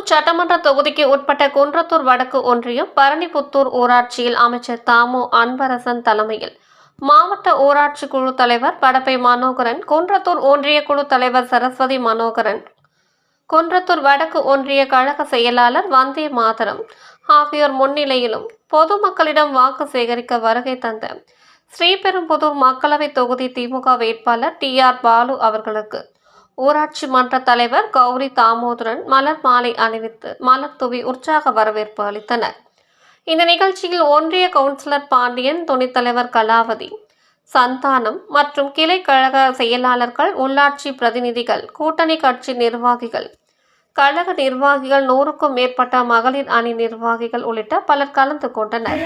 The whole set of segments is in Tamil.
சட்டமன்ற தொகுதிக்கு உட்பட்ட குன்றத்தூர் வடக்கு ஒன்றியம் பரணிபுத்தூர் ஊராட்சியில் அமைச்சர் தாமு அன்பரசன் தலைமையில் மாவட்ட ஊராட்சி குழு தலைவர் படப்பை மனோகரன், குன்றத்தூர் ஒன்றிய குழு தலைவர் சரஸ்வதி மனோகரன், குன்றத்தூர் வடக்கு ஒன்றிய கழக செயலாளர் வந்தே மாதரம் ஆகியோர் முன்னிலையிலும் பொதுமக்களிடம் வாக்கு சேகரிக்க வருகை தந்த ஸ்ரீபெரும்புதூர் மக்களவை தொகுதி திமுக வேட்பாளர் TR பாலு அவர்களுக்கு ஊராட்சி மன்ற தலைவர் கௌரி தாமோதரன் மலர் மாலை அணிவித்து மலர் தூவி உற்சாக வரவேற்பு அளித்தனர். இந்த நிகழ்ச்சியில் ஒன்றிய கவுன்சிலர் பாண்டியன், துணைத் தலைவர் கலாவதி, சந்தானம் மற்றும் கிளை கழக செயலாளர்கள், உள்ளாட்சி பிரதிநிதிகள், கூட்டணி கட்சி நிர்வாகிகள், கழக நிர்வாகிகள், 100க்கும் மேற்பட்ட மகளிர் அணி நிர்வாகிகள் உள்ளிட்ட பலர் கலந்து கொண்டனர்.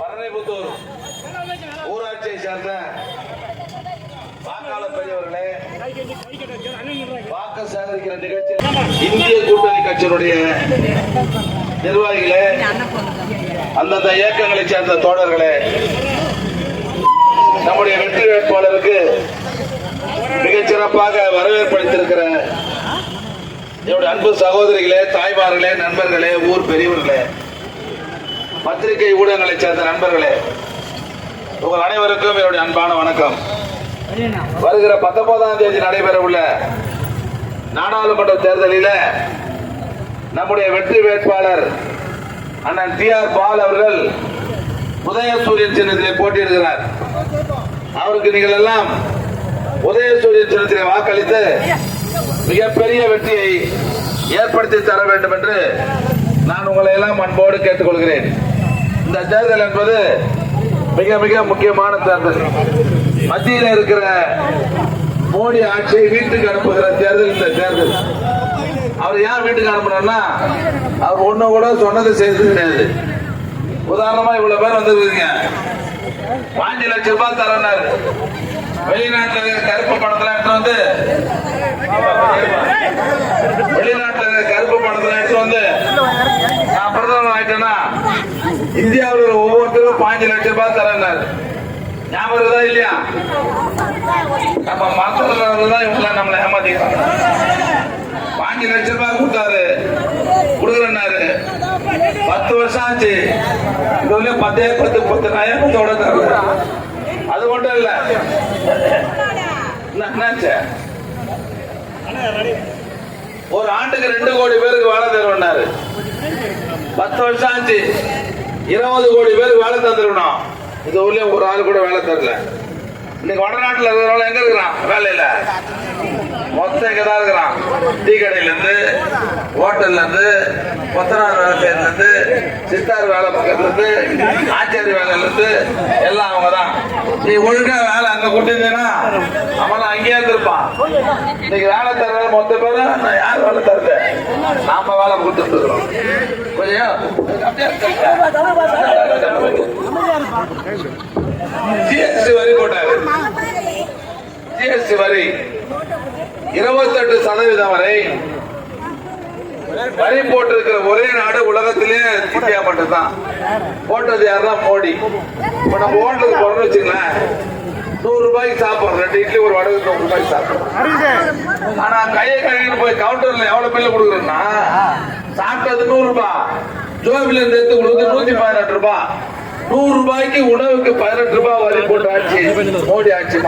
பரணிபுத்தூர் ஊராட்சியை சேர்ந்த வாக்காளர் பெரியவர்களே, வாக்கு சேகரிக்கிற நிகழ்ச்சியில் இந்திய கூட்டணி கட்சியினுடைய நிர்வாகிகளே, அந்தந்த இயக்கங்களை சேர்ந்த தோழர்களே, நம்முடைய வெற்றி வேட்பாளருக்கு மிகச் சிறப்பாக வரவேற்பளித்திருக்கிற என்னுடைய அன்பு சகோதரிகளே, தாய்மார்களே, நண்பர்களே, ஊர் பெரியவர்களே, பத்திரிகை ஊடகங்களை சேர்ந்த நண்பர்களே, உங்கள் அனைவருக்கும் என்னுடைய அன்பான வணக்கம். வருகிற 19ஆம் தேதி நடைபெற உள்ள நாடாளுமன்ற தேர்தலில் நம்முடைய வெற்றி வேட்பாளர் அண்ணன் TR பால் அவர்கள் உதயசூரியன் சின்னத்திலே போட்டியிடுகிறார். அவருக்கு நீங்கள் எல்லாம் உதயசூரியன் சின்னத்திலே வாக்களித்து மிகப்பெரிய வெற்றியை ஏற்படுத்தி தர வேண்டும் என்று நான் உங்களை எல்லாம் அன்போடு கேட்டுக்கொள்கிறேன். இந்த தேர்தல் என்பது மிக மிக முக்கியமான தேர்தல். மத்தியில் இருக்கிற மோடி ஆட்சியை வீட்டுக்கு அனுப்புகிற தேர்தல் இந்த தேர்தல். அவர் ஏன் வீட்டுக்கு அனுப்பணும்னா, அவர் ஒண்ணு கூட சொன்னது செய்தது கிடையாது. உதாரணமா இவ்வளவு பேர் வந்துருக்கீங்க, 5 லட்சம் ரூபாய் தரனாரு. வெளிநாட்டுல கருப்பு பணத்துல எடுத்து வந்து நான் பிரதமர் ஆயிட்டேன்னா இந்தியாவில் ஒவ்வொருத்தரும் 5 லட்சம் ரூபாய் தரனாரு. ஞாபகம் இருக்குதா இல்லையா? நம்ம மருத்துவர்கள் இவங்க நம்மளை ஏமாத்திக்கிறாங்க. 5 லட்சம் ரூபாய் கொடுத்தாரு, கொடுக்குறேன்னாரு. 10 வருஷம் ஆச்சு, இதுல 10 நயத்தோட தரல. அது மட்டும் இல்ல, என்னாச்சு, ஒரு ஆண்டுக்கு 2 கோடி பேருக்கு வேலை தருவனாரு. 10 வருஷம் ஆச்சு, 20 கோடி பேருக்கு வேலை தந்துருக்கணும். இது ஊர்ல ஒரு ஆள் கூட வேலை தரல. இன்னைக்கு வடநாட்டில் இருக்கிறவங்க எங்க இருக்கிறான் வேலையில? மொத்தம் இங்கதான் இருக்கிறான். டீ கடையில இருந்து, ஹோட்டல்ல இருந்து, கொத்தனார் வேலை செய்யறதுல இருந்து, சித்தார் வேலை பக்கத்துல இருந்து, ஆச்சாரி வேலையில இருந்து எல்லாம் அவங்கதான். நீ ஒழுங்கா வேலை அங்க கொடுத்தீங்கன்னா அவன் அங்கேயே இருந்திருப்பான். இன்னைக்கு வேலை தர மொத்த பேரும் நான் யார் வேலை தருது? நாம வேலை கொடுத்துட்டு இருக்கிறோம். கொஞ்சம் ஜிஎஸ்டி வரி போட்டாரு. ஜிஎஸ்டி வரி 28% வரை வரி போட்டிருக்கிற ஒரே நாடு உலகத்திலே இந்தியா மட்டும் தான். போட்டது யாருன்னா மோடி. இப்ப நம்ம ஹோட்டலுக்கு போறோம்னு வச்சுங்களேன், 100 ரூபாய்க்கு சாப்பிடுறோம், 2 இட்லி ஒரு வடகு 100 ரூபாய்க்கு சாப்பிடுறோம். ஆனா கையை கழுவிட்டு போய் கவுண்டர்ல எவ்வளவு பில்லு கொடுக்குறோம்னா, சாப்பிட்டது 100 ரூபாய், ஜோபில இருந்து எடுத்து கொடுத்து 118 ரூபாய். 100 ரூபாய்க்கு உணவுக்கு 18 ரூபாய் வரி போட்டு ஆட்சி மோடி ஆட்சி.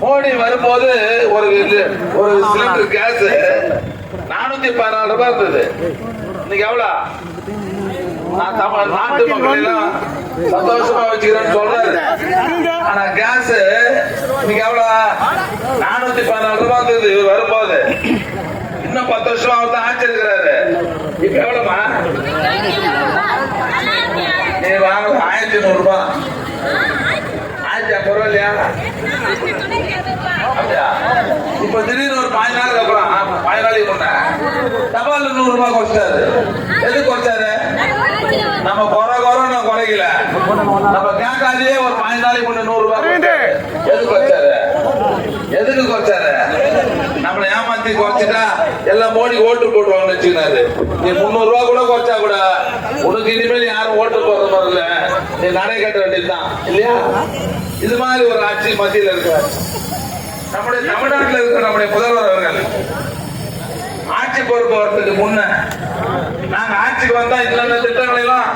மோடி வரும்போது ஒரு சிலிண்டர் கேஸ் 414 ரூபாய் இருந்தது. இன்னைக்கு எவ்வளவு? நான் நாட்டு மக்கள் எல்லாம் சந்தோஷமா வச்சுக்கிறேன்னு சொல்றாரு. ஆனா கேஸ் இன்னைக்கு எவ்வளவு? 414 ரூபாய் இருந்தது. இவர் வரும்போது இன்னும் 10 வருஷமா அவர் தான் ஆட்சி இருக்கிறாரு. இப்ப எவ்வளவுமா? நீ வாங்க 1100 ரூபாய், 1050 ரூபாய் இல்லையா? அப்படியா? இப்ப திடீர்னு ஒரு 5 நாளுக்கு அப்புறம் 5 நாளைக்கு முன்ன தபால் 100 ரூபாய் குறைச்சாரு. எது குறைச்சாரு? நம்ம குறைக்கல, நம்ம கேட்காதே ஒரு 5 நாளைக்கு முன்ன 100 ரூபாய். எது குறைச்சாரு? எதுக்கு குறைச்சாரு? நம்மளை ஏமாத்தி குறைச்சிட்டா எல்லாம் மோடி ஓட்டு போடுவாங்கன்னு வச்சுக்கினாரு. நீ 300 ரூபாய் கூட குறைச்சா கூட உனக்கு இனிமேல் யாரும் ஓட்டு போறது வரல, நீ நடை கட்ட வேண்டியதுதான் இல்லையா? இது மாதிரி ஒரு ஆட்சி மத்தியில் இருக்கிறார். நம்முடைய தமிழ்நாட்டில் இருக்கிற நம்முடைய முதல்வர் அவர்கள் ஆட்சி பொறுப்பு வரதுக்கு முன்ன நாங்க ஆட்சிக்கு வந்தா இந்த திட்டங்களை எல்லாம்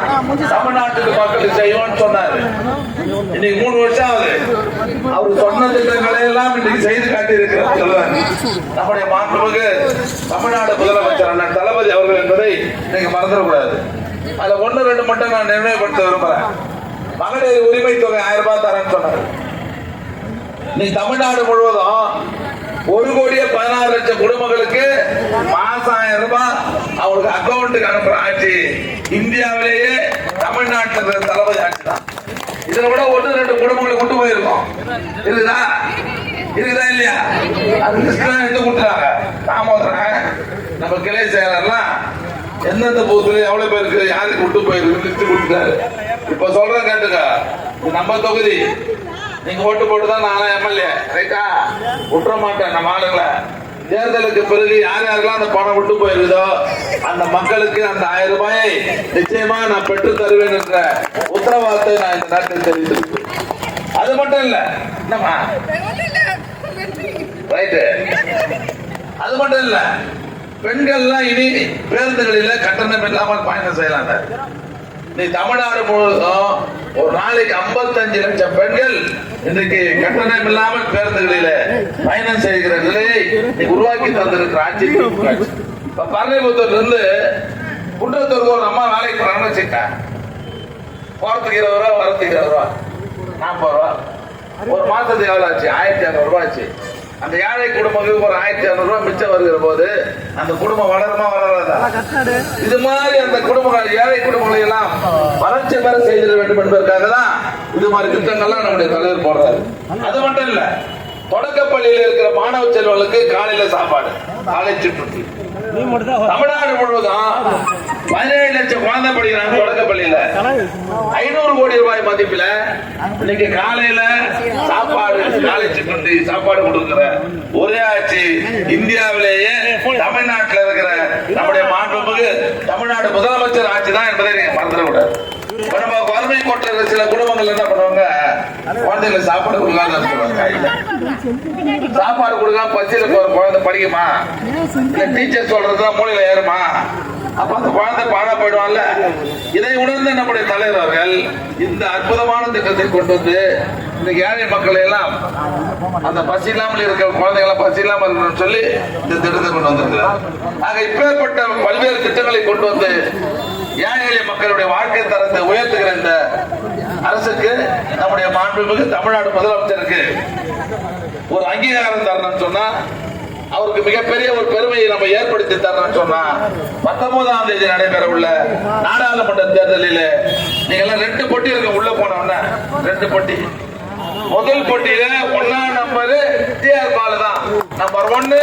தமிழ்நாட்டுக்கு மக்களுக்கு செய்வோம்னு சொன்னாரு. இன்னைக்கு 3 வருஷம் ஆகுது. அவர் சொன்ன திட்டங்களை எல்லாம் இன்னைக்கு செய்து காட்டி இருக்கிறார் நம்முடைய மாண்புமிகு தமிழ்நாடு முதலமைச்சர் அண்ணன் தளபதி அவர்கள் என்பதை நீங்க மறந்துடக்கூடாது. அதுல 1, 2 மட்டும் நான் நினைவுபடுத்த விரும்புறேன். மகளிர் உரிமை தொகை 1000 ரூபாய் தரேன்னு சொன்னாரு. நீ தமிழ்நாடு முழுவதும் 1,16,00,000 குடும்பங்களுக்கு மாசம் 1000 ரூபாய் அவங்களுக்கு அக்கௌண்ட்டுக்கு அனுப்புற ஆட்சி இந்தியாவிலேயே தமிழ்நாட்டில் இருக்கிற தளபதி ஆட்சி தான். இதுல கூட 1, 2 குடும்பங்களை கொண்டு போயிருக்கோம். இருக்குதா இல்லையா? அது எடுத்து கொடுத்துறாங்க. தாமோதரன் நம்ம கிளை செயலர்லாம் எந்தெந்த பூத்துல எவ்வளவு பேருக்கு யாருக்கு விட்டு போயிருக்கு லிஸ்ட் கொடுத்துட்டாரு. இப்ப சொல்றேன் கேட்டுக்க, நம்ம தொகுதி நீங்க ஓட்டு போட்டுதான் நானும் எம்எல்ஏ ரைட்டா? விட்டுற மாட்டேன். நம்ம ஆளுங்களை தேர்தலுக்கு பிறகு யார் யாரெல்லாம் அந்த பணம் விட்டு போயிருக்குதோ அந்த மக்களுக்கு அந்த 1000 ரூபாயை நிச்சயமா நான் பெற்று தருவேன் என்ற உத்தரவாதத்தை நான் இந்த நாட்டில் தெரிவித்திருக்கேன். அது மட்டும் இல்ல, என்னமா ரைட்டு, அது மட்டும் இல்ல, பெண்கள்லாம் இனி பேருந்துகளில் கட்டணம் இல்லாமல் பயணம் செய்யலாம். நீ தமிழ்நாடு முழுவதும் ஒரு நாளைக்கு 55 லட்சம் பெண்கள் இன்றைக்கு கட்டணம் இல்லாமல் பேருந்துகளில பயணம் செய்கிற நிலையை நீ உருவாக்கி தந்திருக்கிற ஆட்சி. இப்ப பரணிபுத்தூர்ல இருந்து குன்றத்தூருக்கு ஒரு அம்மா வேலைக்கு போறாங்கன்னு வச்சுக்க, போறதுக்கு 20 ரூபா, வரத்துக்கு 20 ரூபா, 40 ரூபா. ஒரு மாசத்துக்கு எவ்வளவு ஆச்சு? 1200 ரூபாய் ஆச்சு. அந்த ஏழை குடும்பங்களுக்கு ஒரு 1200 ரூபாய் மிச்சம் வருகிற போது அந்த குடும்பம் வளருமா வளராதா? இது மாதிரி அந்த குடும்பங்கள், ஏழை குடும்பங்களை எல்லாம் வளர்ச்சி பெற செய்திட வேண்டும் என்பதற்காக தான் இது மாதிரி திட்டங்கள்லாம் நம்முடைய தலைவர் போடுறாரு. அது மட்டும் இல்ல, தொடக்கப்பள்ளியில் இருக்கிற மாணவ செல்வங்களுக்கு காலையில சாப்பாடு, காலை சுற்றுத்தி. தமிழ்நாடு முழுவதும் 17 லட்சம் குழந்தை படிக்கிறாங்க தொடக்கப்பள்ளியில. 500 கோடி ரூபாய் மதிப்பில இன்னைக்கு காலையில சாப்பாடு, காலை சுற்றுத்தி சாப்பாடு கொடுக்கிற ஒரே ஆட்சி இந்தியாவிலேயே தமிழ்நாட்டில் இருக்கிற நம்முடைய மாண்புமிகு தமிழ்நாடு முதலமைச்சர் ஆட்சி தான் என்பதை நீங்க மறந்துடக்கூடாது. நம்ம வறுமை கோட்டில் சில குடும்பங்கள் என்ன பண்ணுவாங்க, குழந்தைகளுக்கு சாப்பாடு கொடுக்காம சாப்பாடு கொடுக்காம பசியில போற குழந்தை படிக்குமா, இல்ல டீச்சர் சொல்றதுதான் மூளையில ஏறுமா, அப்ப அந்த குழந்தை பாழா போயிடுவான்ல. இதை உணர்ந்த நம்முடைய தலைவர் அவர்கள் இந்த அற்புதமான திட்டத்தை கொண்டு வந்து இந்த ஏழை மக்களை எல்லாம் அந்த பசி இல்லாமல் இருக்கிற குழந்தைகளை பசி இல்லாமல் இருக்கணும்னு சொல்லி இந்த திட்டத்தை கொண்டு வந்திருக்கிறார். ஆக இப்பேற்பட்ட பல்வேறு திட்டங்களை கொண்டு வந்து ஏழை எளிய மக்களுடைய வாழ்க்கை தரத்தை உயர்த்துகிற இந்த அரசுக்கு, நம்முடைய மாண்புமிகு தமிழ்நாடு முதலமைச்சருக்கு ஒரு அங்கீகாரம் தரணும்னு சொன்னா, அவருக்கு மிகப்பெரிய ஒரு பெருமையை நம்ம ஏற்படுத்தி தரணும்னு சொன்னா, 19ஆம் தேதி நடைபெற உள்ள நாடாளுமன்ற தேர்தலில் நீங்க எல்லாம் 2 போட்டி இருக்கு. உள்ள போனோம்னா 2 போட்டி. முதல் போட்டியில 1ஆம் நம்பர் டிஆர் பாலு தான். Number 1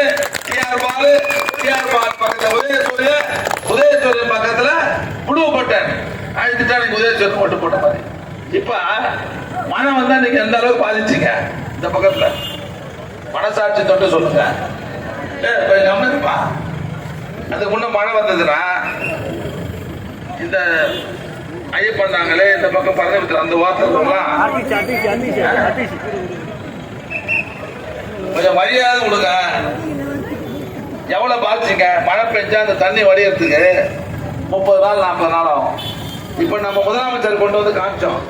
TR Balu. டிஆர் பால் பக்கத்துல உதயசூரியன் பக்கத்துல புழு பட்டன் அழுத்திட்டா நீங்க உதயசூரியன் ஓட்டு போட்ட மாதிரி. இப்ப மழை வந்தா நீங்க எந்த அளவுக்கு பாதிச்சீங்க? இந்த பக்கத்துல மனசாட்சி தொட்டு சொல்லுங்க. கவனிப்பா, அதுக்கு முன்ன மழை வந்ததுன்னா இந்த ஐயப்பன் நாங்களே இந்த பக்கம் பறந்து அந்த வார்த்தை கொஞ்சம் மரியாதை கொடுங்க. எவ்வளவு பாதிச்சிங்க? மழை பெஞ்சா அந்த தண்ணி வடியறதுக்கு 30 நாள் 40 நாள் ஆகும். இப்ப நம்ம முதலமைச்சர் கொண்டு வந்து காமிச்சோம்.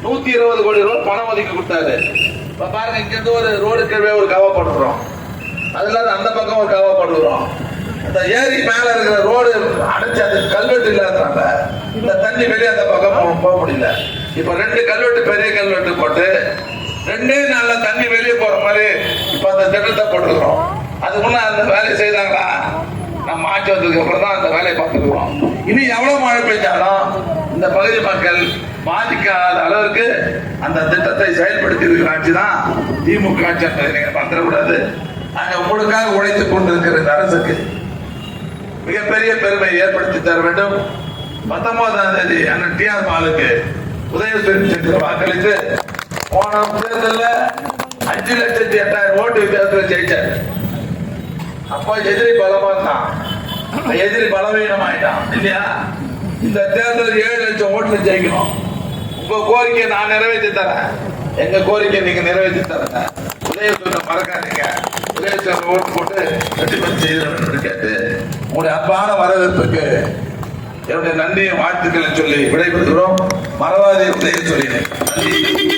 120 கோடி ரூபாய் பணம் ஒதுக்கி கொடுத்தாரு. இப்ப பாருங்க, இங்க இருந்து ஒரு ரோடு கீழே ஒரு கவா போட்டுக்கிறோம். அதுல அந்த பக்கம் ஒரு கவா போட்டுக்கிறோம். அந்த ஏரி மேல இருக்கிற ரோடு அடைச்சு அது கல்வெட்டு இல்லாதனால இந்த தண்ணி வெளியே அந்த பக்கம் போக முடியல. இப்ப 2 கல்வெட்டு, பெரிய கல்வெட்டு போட்டு 2 நாள்ல தண்ணி வெளியே போற மாதிரி இப்ப அந்த திட்டத்தை போட்டுக்கிறோம். அது முன்ன அந்த வேலையை செய்தாங்களா? நம்ம ஆட்சி வந்ததுக்கு அப்புறம் தான் அந்த வேலையை பார்த்துக்கிறோம். இனி எவ்வளவு மழை பெய்ஞ்சாலும் இந்த பகுதி மக்கள் பாதிக்காத அளவுக்கு அந்த திட்டத்தை செயல்படுத்தி இருக்கிற ஆட்சி தான் திமுக ஆட்சி என்பதை நீங்க மறந்துடக்கூடாது. நாங்க உங்களுக்காக உழைத்துக் கொண்டிருக்கிற இந்த அரசுக்கு மிகப்பெரிய பெருமை ஏற்படுத்தி தர வேண்டும். 19ஆம் தேதி அண்ணன் டிஆர் பாலுக்கு உதயசூரியன் வாக்களித்து போன தேர்தலில் 5,08,000 ஓட்டு வித்தியாசத்தில் ஜெயிச்சார். அப்போ எதிரி பலமா தான், எதிரி பலவீனம் ஆயிட்டான் இல்லையா? இந்த தேர்தல் 7 லட்சம் ஓட்டுல ஜெயிக்கணும். உங்க கோரிக்கையை நான் நிறைவேற்றி தரேன். எங்க கோரிக்கை நீங்க நிறைவேற்றி தரேன். உதயசூரியன் மறக்காதீங்க. உதயசூரியன் ஓட்டு போட்டு வெற்றி பெற்று செய்ய கேட்டு உங்களுடைய அன்பான வரவேற்புக்கு என்னுடைய நன்றியை வாழ்த்துக்களை சொல்லி விடைபெறுகிறோம். மறவாதே உதயசூரியன். நன்றி.